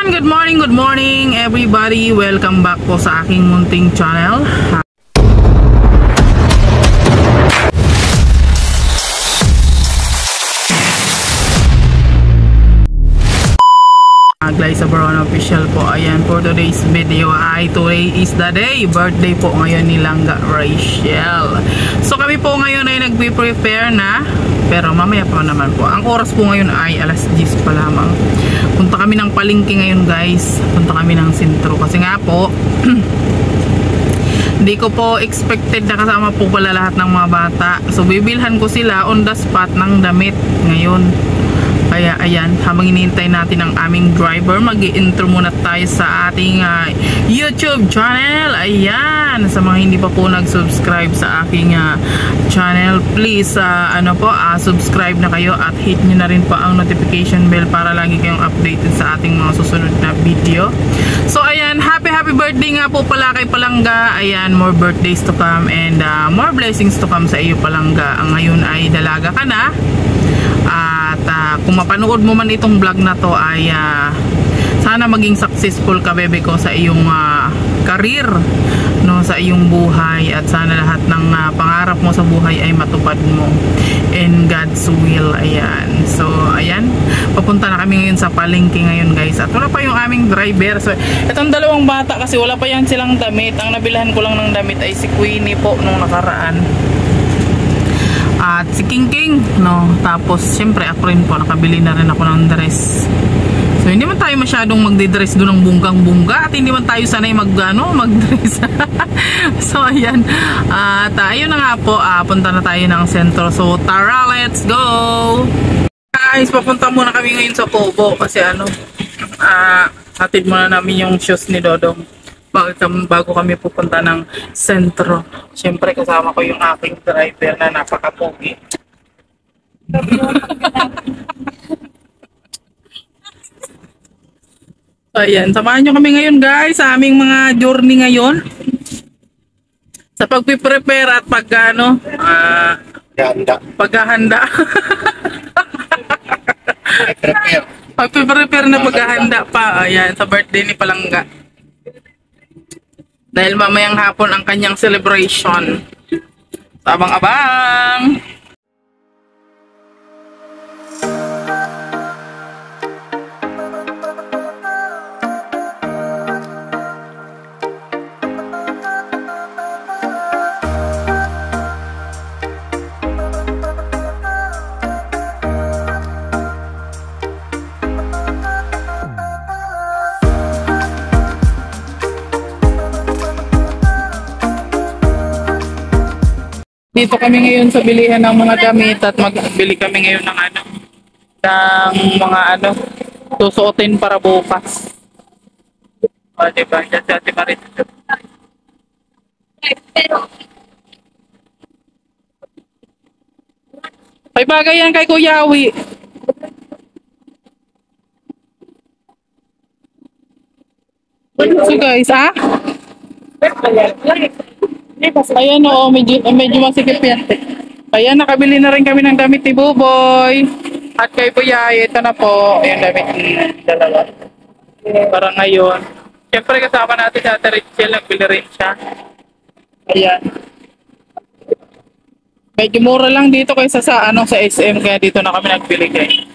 Good morning everybody. Welcome back po sa aking munting channel. Glyza Barona official po. Ayan, for today's video ay today is the day. Birthday po ngayon ni Langga Rachel. So kami po ngayon ay nagbe-prepare na. Pero mamaya pa naman po. Ang oras po ngayon ay alas 10 pa lamang. Punta kami ng palengke ngayon guys. Punta kami ng sentro. Kasi nga po hindi ko po expected na kasama po pala lahat ng mga bata. So bibilhan ko sila on the spot ng damit ngayon. Kaya ayan, habang hinihintay natin ang aming driver, mag-i-intro muna tayo sa ating YouTube channel. Ayan, sa mga hindi pa po nag-subscribe sa aking channel, please subscribe na kayo at hit nyo na rin po ang notification bell para lagi kayong updated sa ating mga susunod na video. So ayan, happy birthday nga po pala kay Palangga. Ayan, more birthdays to come and more blessings to come sa iyo Palangga. Ang ngayon ay dalaga ka na. At kung mapanood mo man itong vlog na to ay sana maging successful ka bebe ko sa iyong career, no, sa iyong buhay, at sana lahat ng pangarap mo sa buhay ay matupad mo in God's will. Ayan, so ayan, papunta na kami ngayon sa palengke ngayon guys, at wala pa yung aming driver. So itong dalawang bata kasi wala pa yan silang damit. Ang nabilhan ko lang ng damit ay si Queenie po nung nakaraan at si King King, no. Tapos syempre ako rin po, nakabili na rin ako ng dress. So hindi man tayo masyadong magde-dress doon ng bunggang-bungga, at hindi man tayo sanay mag-dress. So ayan, at ayun na nga po, punta na tayo ng sentro. So tara, let's go guys. Papunta muna kami ngayon sa Kubo kasi hatid muna namin yung shoes ni Dodong bago kami pupunta ng sentro. Siyempre kasama ko yung aking driver na napaka-pogi. Ayan, samahan nyo kami ngayon guys sa aming mga journey ngayon sa pagpiprepare at paghahanda. Pagpiprepare na paghahanda pa. Ayan, sa birthday ni Palangga. Dahil mamayang hapon ang kanyang celebration. Abang-abang! Dito kami ngayon sa bilihan ng mga damit at magbili kami ngayon ng mga susuotin para bukas. O diba? Diyan si Ate Marit. Ay bagay yan kay Kuya Awi. So guys, ayan o, medyo masikip yan. Ayan, nakabili na rin kami ng damit ni Buboy. At kay Buyay, ito na po. Ayan, damit ni dalawa. Para ngayon. Siyempre kasama natin sa Ate Rachel, nagbili rin siya. Ayan. Medyo mura lang dito kaysa sa SM, kaya dito na kami nagbili guys.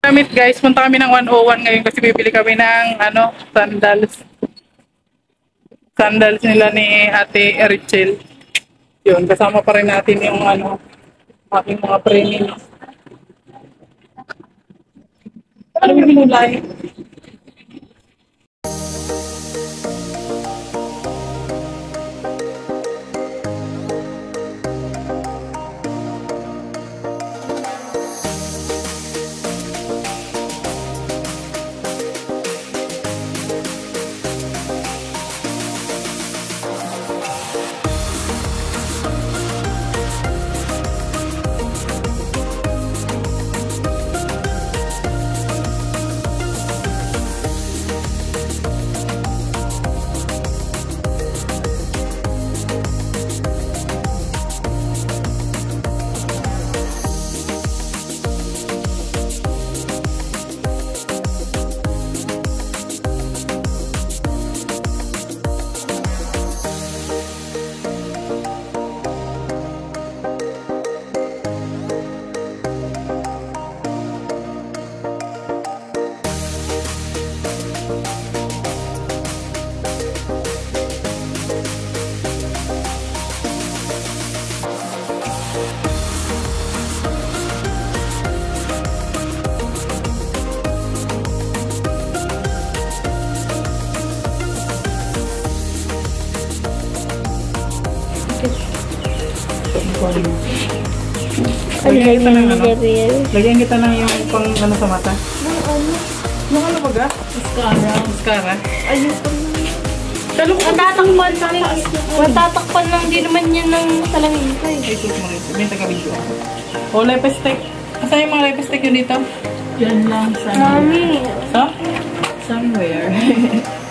Damit guys, punta kami ng 101 ngayon kasi bibili kami ng sandals nila ni Ate Rachel. Yun, kasama pa rin natin yung aking mga premium. Ano yung minulay? Lagyan kita ng ano? Lagyan kita ng yung pang ano sa mata. Yung ano ba ga? Mascara. Ayoko. Talong Matatakpan lang din naman yan ng salamin ko eh. ay, sus mo rin. May taga-video. O, lipstick. Asan yung mga lipstick yun dito? Yan lang sa Mami. Ha? somewhere.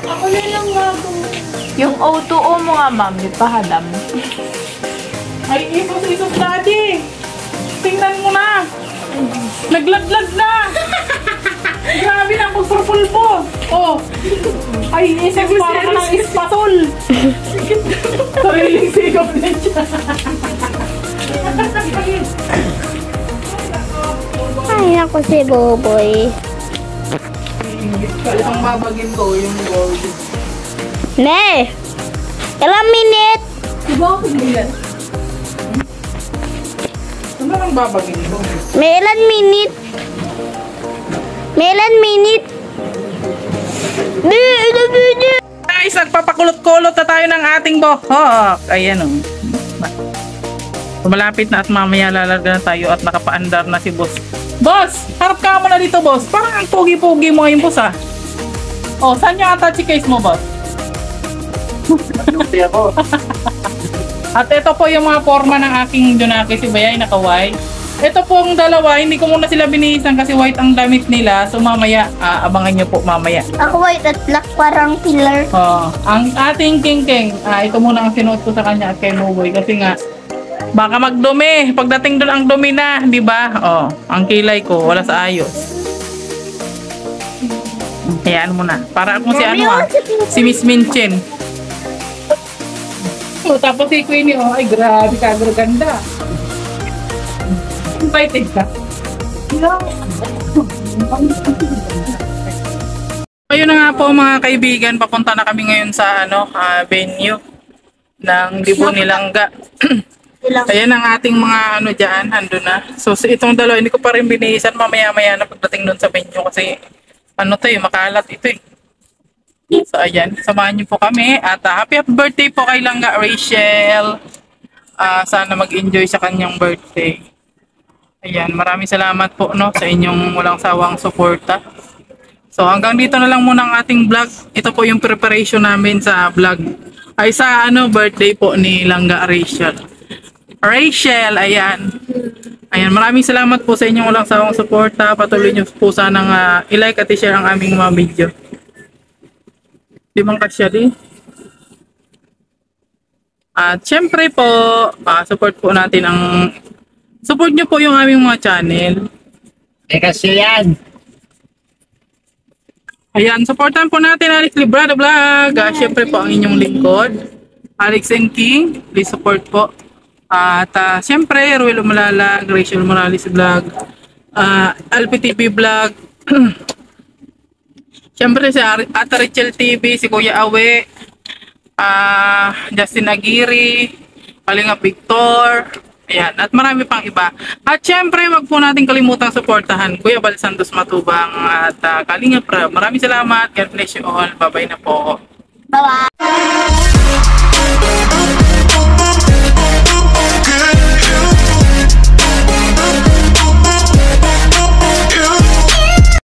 Ako na lang gagawin. Yung O2O mo nga, ma'am, di pa hadam. Ay, isos, daddy! Tingnan mo na! Naglaglag na! Grabe na, pagpurpulpo! Oh! Ay, isos para ka ng ispatol! Sariling sikap na siya. Ay, ako si Boboy. Ang babagin ko, yung gold. Ne! Ilang minute? Diba ako yan? Ano ang babagin ko? May ilan minute? May ilan minute? Guys, nagpapakulot-kulot na tayo ng ating buhok. Ayan o. Malapit na at mamaya lalarga na tayo at nakapaandar na si boss. Boss! Harap ka mo na dito, boss. Parang ang pogi-pogi mo ngayon, boss, ah. Oh, saan yung attache case mo, boss? At ito po yung mga forma ng aking Junaki, si Bayay naka-white. Ito pong dalawa, hindi ko muna sila binihisan kasi white ang damit nila. So mamaya, abangan nyo po mamaya. Ako white at black parang pillar. Oh, ang ating King, ito muna ang sinuot ko sa kanya at kay Moboy kasi nga baka magdumi. Pagdating doon ang dumi na, di ba? Oh, ang kilay ko wala sa ayos. Hayaan mo na. Para akong si ano si Miss Minchin. Oh, tapos si Queenie, oh, ay grabe ka, ganda. Invited ka. Ayun na nga po mga kaibigan, papunta na kami ngayon sa ano, venue ng Dibo Nilangga. Ayan ang ating mga ano dyan, hando na. So itong dalawa, hindi ko pa rin binihisan mamaya-maya na pagdating doon sa venue kasi ano to makalat ito eh. So ayan, samahan niyo po kami at happy birthday po kay Langga Rachel. Sana mag-enjoy sa kanyang birthday. Ayan, maraming salamat po no sa inyong walang sawang suporta. So hanggang dito na lang muna ang ating vlog. Ito po yung preparation namin sa vlog. Ay sa ano birthday po ni Langga Rachel. Rachel, ayan. Ayan, maraming salamat po sa inyong walang sawang suporta. Patuloy niyo po sanang i-like at i-share ang aming mga video. Di bang kasya di? At syempre po, support po natin support nyo po yung aming mga channel. Kasi yan. Ayan, supportan po natin Alex Librada Vlog. Syempre po ang inyong lingkod, Alex and King. Please support po. At syempre, Ruel Umalalag, Rachel Morales Vlog, LPTV Vlog. Siyempre si Ate Rachel TV, si Kuya Awe, Justin Aguirre, Kalinga Victor, ayan, at marami pang iba. At syempre, wag po natin kalimutang suportahan Kuya Bal Santos Matubang at Kalinga Prab. Maraming salamat. God bless you all. Bye-bye na po. Bye-bye.